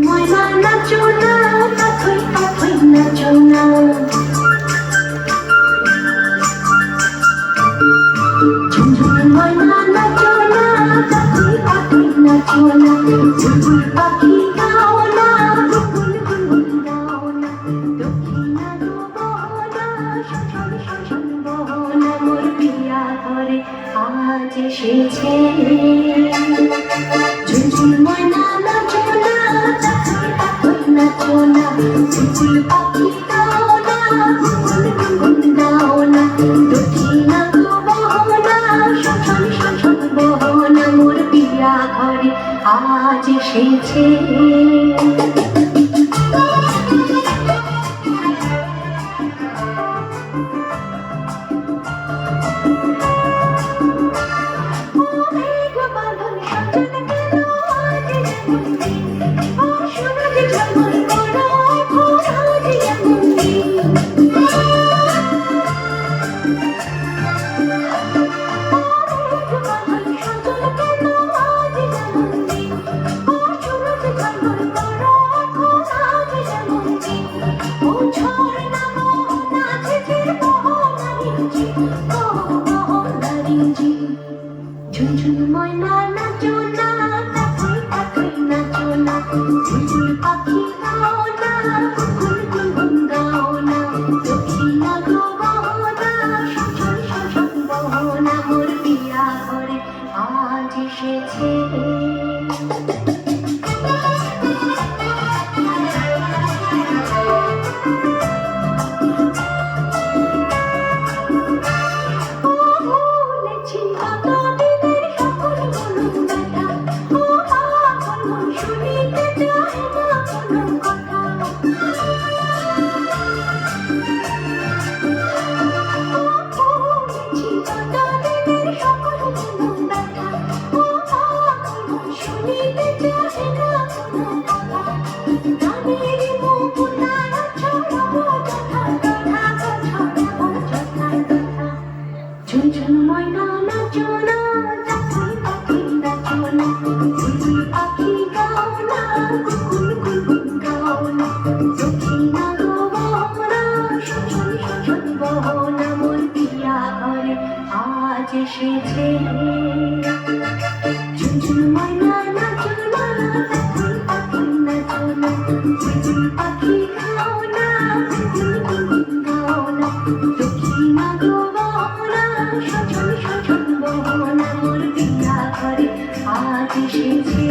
ময়না নাচো না, পাখই পাখই নাচো না। ঝুনঝুনি ময়না নাচো না, পাখই পাখই নাচো না। বুলবুল পাখি গাও না, বুলবুল বুলবুল গাও না। দক্ষিণা ডুবোনা, শোষণ শোষণ বহনা। মোর পিয়া ঘরে আজ এসেছে। ঝুনঝুনি ময়না নাচো না, নাচো না। বুলবুল পাখি গাও না, বুলবুল বুলবুল গাও না। দক্ষিণা ডুবোনা, শোষণ শোষণ বহনা। মোর পিয়া ঘরে আজ এসেছে। ঝুনঝুনি ময়না নাচো না, পাখই পাখই নাচো না। বুলবুল পাখি গাও না, বুলবুল বুলবুল গাও না। দক্ষিণা ডুবোনা, শোষণ শোষণ বহনা। মোর পিয়া ঘরে আজ এসেছে। ঝুনঝুন ময়না নাচো না, পাখই পাখই নাচো না। বুলবুল পাখি গাও না, কুকুর কুকুর গাও না। দক্ষিণা ডুবোনা, শোষণ শোষণ বহনা। মোর পিয়া ঘরে আজ এসেছে। ঝুনঝুন ময়না নাচো না, পাখই পাখই নাচো না। বুলবুল পাখি গাও না, কুকুর কুকুর গাও না। দক্ষিণা ডুবোনা, শোষণ শোষণ বহনা। মোর পিয়া ঘরে আজ এসেছে।